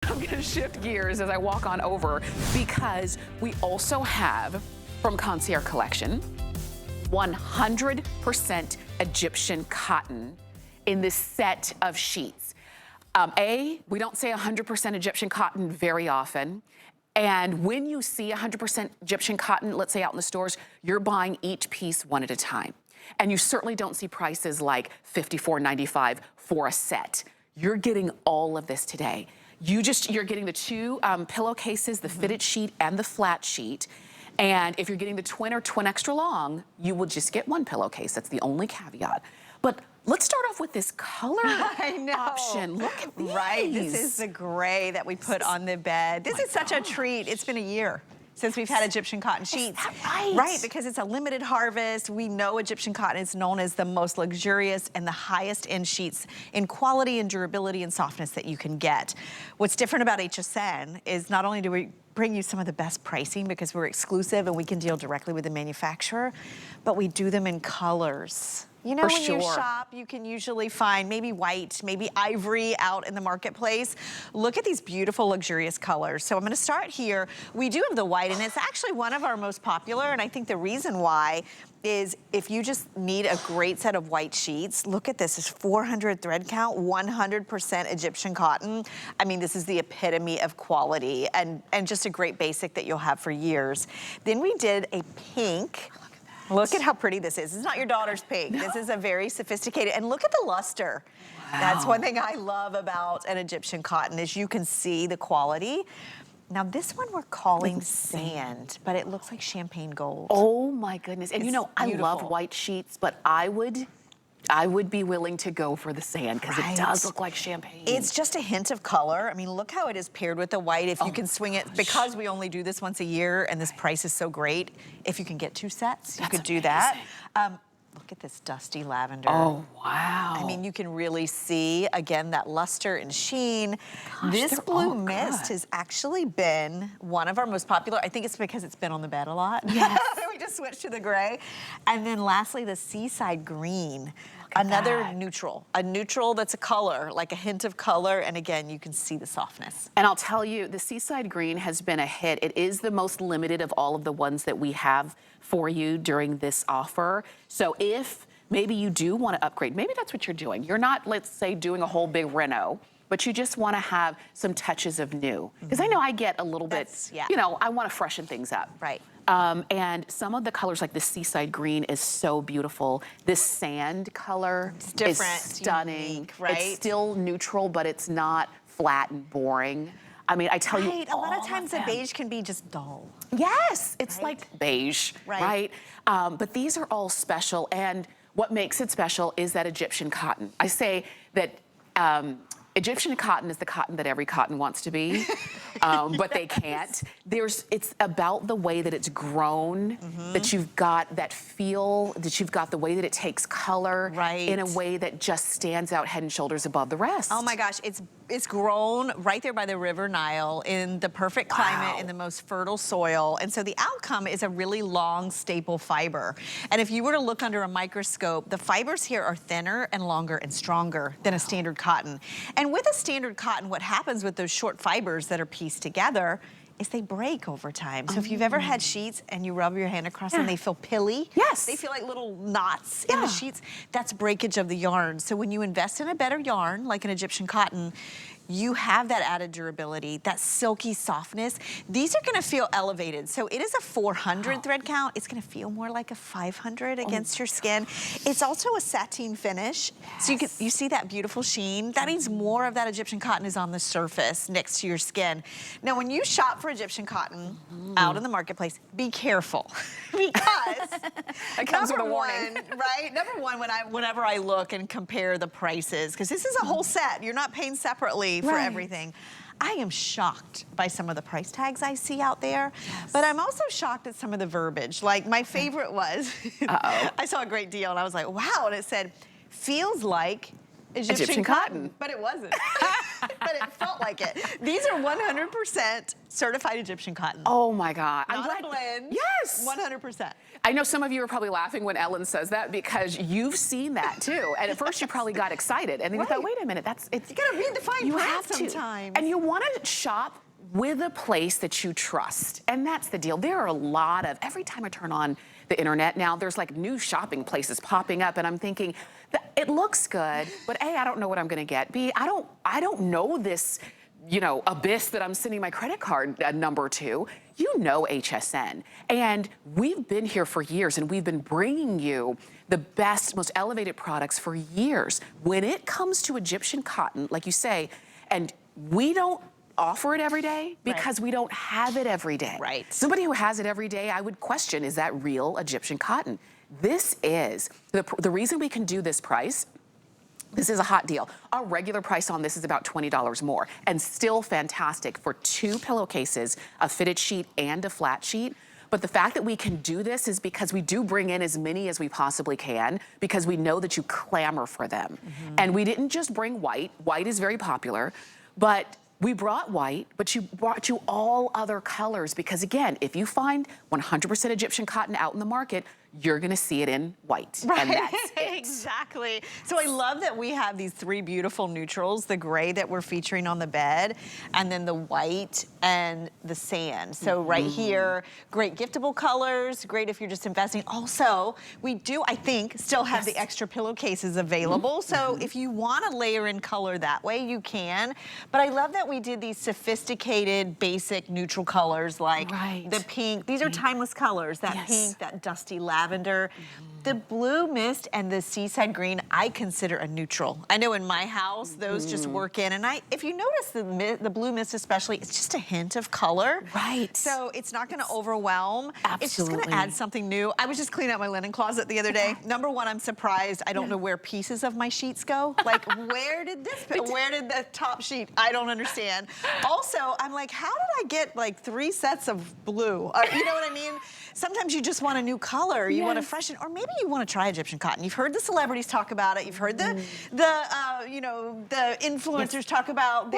I'm gonna shift gears as I walk on over because we also have from Concierge Collection 100% Egyptian cotton in this set of sheets. We don't say 100% Egyptian cotton very often. And when you see 100% Egyptian cotton, let's say out in the stores, you're buying each piece one at a time. And you certainly don't see prices like $54.95 for a set. You're getting all of this today. You're getting the two pillowcases, the fitted sheet and the flat sheet. And if you're getting the twin or twin extra long, you will just get one pillowcase. That's the only caveat. But let's start off with this color option. Look at these. Right, this is the gray that we put on the bed. This is such a treat. It's been a year since we've had Egyptian cotton sheets. Is that right? Right, because it's a limited harvest. We know Egyptian cotton is known as the most luxurious and the highest end sheets in quality and durability and softness that you can get. What's different about HSN is not only do we bring you some of the best pricing because we're exclusive and we can deal directly with the manufacturer, but we do them in colors. You know, when you shop, you can usually find maybe white, maybe ivory out in the marketplace. Look at these beautiful, luxurious colors. So I'm gonna start here. We do have the white, and it's actually one of our most popular, and I think the reason why is if you just need a great set of white sheets, look at this, it's 400 thread count, 100% Egyptian cotton. I mean, this is the epitome of quality and just a great basic that you'll have for years. Then we did a pink. Look at how pretty this is. It's not your daughter's pink. No. This is a very sophisticated, and look at the luster. Wow. That's one thing I love about an Egyptian cotton is you can see the quality. Now this one we're calling sand, but it looks like champagne gold. Oh my goodness. And you know, I love white sheets, but I would be willing to go for the sand because it does look like champagne. It's just a hint of color. I mean, look how it is paired with the white. If you can swing it, because we only do this once a year and this price is so great, if you can get two sets, you could do that. Look at this dusty lavender. Oh, wow. I mean, you can really see, again, that luster and sheen. This blue mist has actually been one of our most popular. I think it's because it's been on the bed a lot. Yes. We just switched to the gray. And then lastly, the seaside green. Another neutral, a neutral that's a color, like a hint of color, and again, you can see the softness. And I'll tell you, the seaside green has been a hit. It is the most limited of all of the ones that we have for you during this offer. So if maybe you do want to upgrade, maybe that's what you're doing. You're not, let's say, doing a whole big reno, but you just want to have some touches of new. Because I know I get a little bit, you know, I want to freshen things up. Right. And some of the colors, like the seaside green is so beautiful. This sand color is stunning. Unique, right? It's still neutral, but it's not flat and boring. I mean, I tell you, a lot of times the beige can be just dull. Yes, it's like beige, right? But these are all special, and what makes it special is that Egyptian cotton. I say that Egyptian cotton is the cotton that every cotton wants to be, but they can't. It's about the way that it's grown, that you've got that feel, that you've got the way that it takes color in a way that just stands out head and shoulders above the rest. Oh my gosh, it's grown right there by the River Nile in the perfect climate, in the most fertile soil. And so the outcome is a really long staple fiber. And if you were to look under a microscope, the fibers here are thinner and longer and stronger than a standard cotton. And with a standard cotton, what happens with those short fibers that are pieced together is they break over time. So if you've ever had sheets and you rub your hand across them, they feel pilly. Yes. They feel like little knots in the sheets. That's breakage of the yarn. So when you invest in a better yarn, like an Egyptian cotton, you have that added durability, that silky softness. These are gonna feel elevated. So it is a 400 thread count. It's gonna feel more like a 500 against your skin. It's also a sateen finish. So you see that beautiful sheen. That means more of that Egyptian cotton is on the surface next to your skin. Now, when you shop for Egyptian cotton out in the marketplace, be careful because it comes with a warning. Right? Number one, whenever I look and compare the prices, because this is a whole set, you're not paying separately for everything. I am shocked by some of the price tags I see out there, but I'm also shocked at some of the verbiage. Like my favorite was, I saw a great deal and I was like, wow, and it said, feels like Egyptian cotton. But it wasn't. But it felt like it. These are 100% certified Egyptian cotton. Oh my God. Not a blend. Yes. 100%. I know some of you are probably laughing when Ellen says that because you've seen that too. And at first you probably got excited and then you thought, wait a minute, you gotta read the fine print sometimes. And you want to shop with a place that you trust. And that's the deal. There are a lot of, every time I turn on the internet now, there's like new shopping places popping up and I'm thinking, it looks good, but A, I don't know what I'm gonna get. B, I don't know this, you know, abyss that I'm sending my credit card number to. You know HSN. And we've been here for years and we've been bringing you the best, most elevated products for years. When it comes to Egyptian cotton, like you say, and we don't offer it every day because we don't have it every day. Right. Somebody who has it every day, I would question, is that real Egyptian cotton? This is, the reason we can do this price, this is a hot deal. Our regular price on this is about $20 more and still fantastic for 2 pillowcases, a fitted sheet and a flat sheet. But the fact that we can do this is because we do bring in as many as we possibly can because we know that you clamor for them. And we didn't just bring white. White is very popular, but we brought white, but you brought you all other colors because again, if you find 100% Egyptian cotton out in the market, you're gonna see it in white. Right, and that's it. Exactly. So I love that we have these 3 beautiful neutrals, the gray that we're featuring on the bed, and then the white and the sand. So right here, great giftable colors, great if you're just investing. Also, we do, I think, still have the extra pillowcases available. So if you wanna layer in color that way, you can. But I love that we did these sophisticated, basic neutral colors like the pink. These are timeless colors, that pink, that dusty lavender. The blue mist and the seaside green, I consider a neutral. I know in my house, those just work in. And if you notice the blue mist especially, it's just a hint of color. Right. So it's not gonna overwhelm. Absolutely. It's just gonna add something new. I was just cleaning out my linen closet the other day. Number one, I'm surprised I don't know where pieces of my sheets go. Like, where did the top sheet? I don't understand. Also, I'm like, how did I get like 3 sets of blue? You know what I mean? Sometimes you just want a new color. You want to freshen, or maybe you want to try Egyptian cotton. You've heard the celebrities talk about it. You've heard the influencers talk about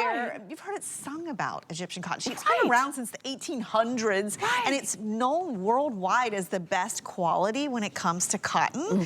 you've heard it sung about Egyptian cotton. She's been around since the 1800s, and it's known worldwide as the best quality when it comes to cotton.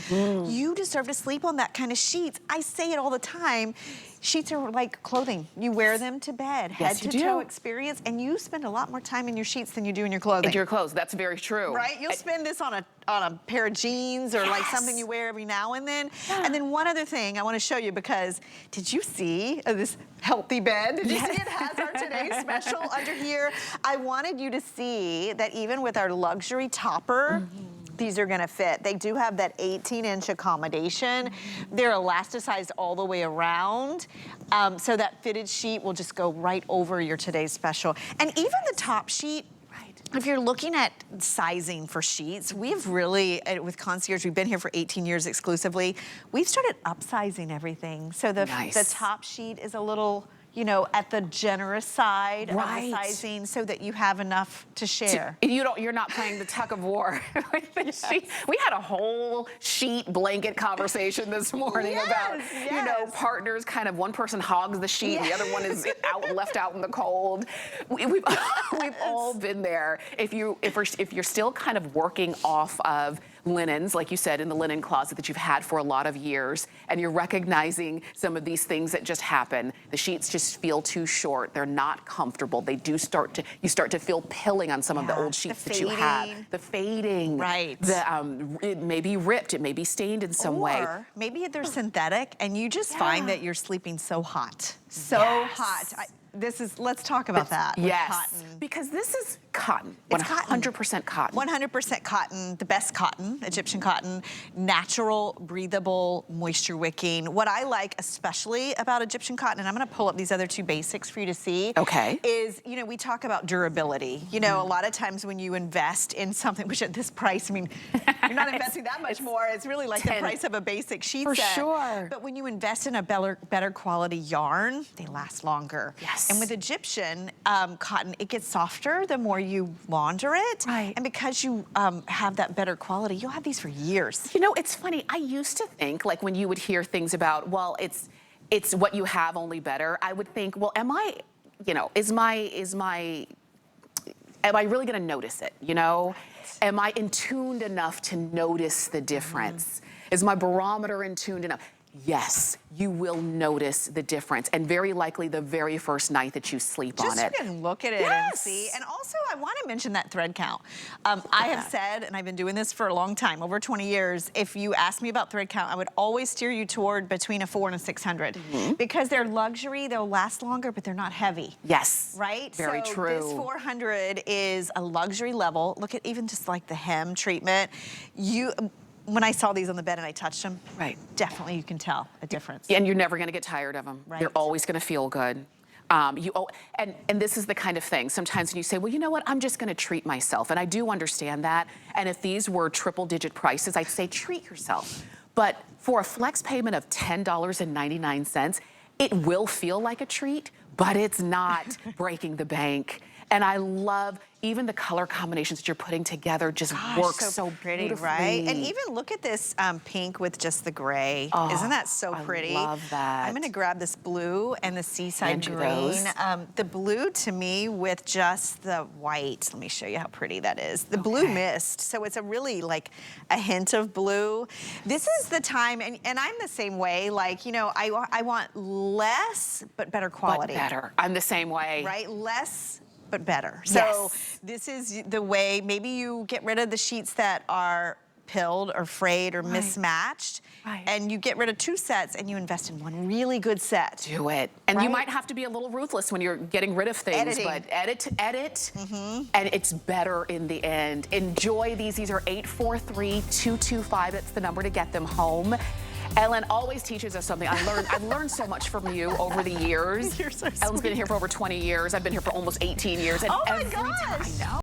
You deserve to sleep on that kind of sheets. I say it all the time. Sheets are like clothing. You wear them to bed, head to toe experience, and you spend a lot more time in your sheets than you do in your clothing. In your clothes, that's very true. Right? You'll spend this on a pair of jeans or like something you wear every now and then. And then one other thing I want to show you, because did you see this healthy bed? Did you see it has our today's special under here? I wanted you to see that even with our luxury topper, these are gonna fit. They do have that 18-inch accommodation. They're elasticized all the way around. So that fitted sheet will just go right over your today's special. And even the top sheet, if you're looking at sizing for sheets, we've really, with Concierge, we've been here for 18 years exclusively. We've started upsizing everything. So the top sheet is a little, you know, at the generous side of the sizing so that you have enough to share. You're not playing the tug of war with the sheet. We had a whole sheet blanket conversation this morning about, you know, partners kind of, one person hogs the sheet, the other one is left out in the cold. We've all been there. If you're still kind of working off of linens, like you said, in the linen closet that you've had for a lot of years, and you're recognizing some of these things that just happen. The sheets just feel too short. They're not comfortable. They do you start to feel pilling on some of the old sheets that you have. The fading. Right. It may be ripped. It may be stained in some way. Or maybe they're synthetic and you just find that you're sleeping so hot. So hot. Let's talk about that. Cotton. Because this is cotton. It's 100% cotton. 100% cotton, the best cotton, Egyptian cotton, natural, breathable, moisture wicking. What I like especially about Egyptian cotton, and I'm gonna pull up these other 2 basics for you to see, is, you know, we talk about durability. You know, a lot of times when you invest in something, which at this price, I mean, you're not investing that much more. It's really like the price of a basic sheet set. For sure. But when you invest in a better quality yarn, they last longer. And with Egyptian cotton, it gets softer the more you launder it. And because you have that better quality, you'll have these for years. You know, it's funny. I used to think, like when you would hear things about, well, it's what you have, only better. I would think, well, am I, you know, am I really gonna notice it, you know? Am I in tuned enough to notice the difference? Is my barometer in tuned enough? Yes, you will notice the difference, and very likely the very first night that you sleep on it. Just you can look at it and see. And also, I want to mention that thread count. I have said, and I've been doing this for a long time, over 20 years, if you ask me about thread count, I would always steer you toward between a 400 and a 600. Because they're luxury, they'll last longer, but they're not heavy. Yes. Right? Very true. This 400 is a luxury level. Look at even just like the hem treatment. When I saw these on the bed and I touched them, definitely you can tell a difference. And you're never gonna get tired of them. Right. They're always gonna feel good. And this is the kind of thing, sometimes when you say, well, you know what, I'm just gonna treat myself, and I do understand that, and if these were triple-digit prices, I'd say treat yourself. But for a flex payment of $10.99, it will feel like a treat, but it's not breaking the bank. And I love even the color combinations that you're putting together just work so pretty, beautifully. right? And even look at this pink with just the gray. Isn't that so pretty? I love that. I'm gonna grab this blue and the seaside green. The blue to me with just the white. Let me show you how pretty that is. The blue mist. So it's a really like a hint of blue. This is the time, and I'm the same way. Like, you know, I want less but better quality. But better. I'm the same way. Right? Less but better. So this is the way, maybe you get rid of the sheets that are pilled or frayed or mismatched, and you get rid of 2 sets and you invest in one really good set. Do it. And you might have to be a little ruthless when you're getting rid of things, but edit, and it's better in the end. Enjoy these. These are 843-225. That's the number to get them home. Ellen always teaches us something. I've learned so much from you over the years. You're so sweet. Ellen's been here for over 20 years. I've been here for almost 18 years. And Oh my every gosh. time, I know.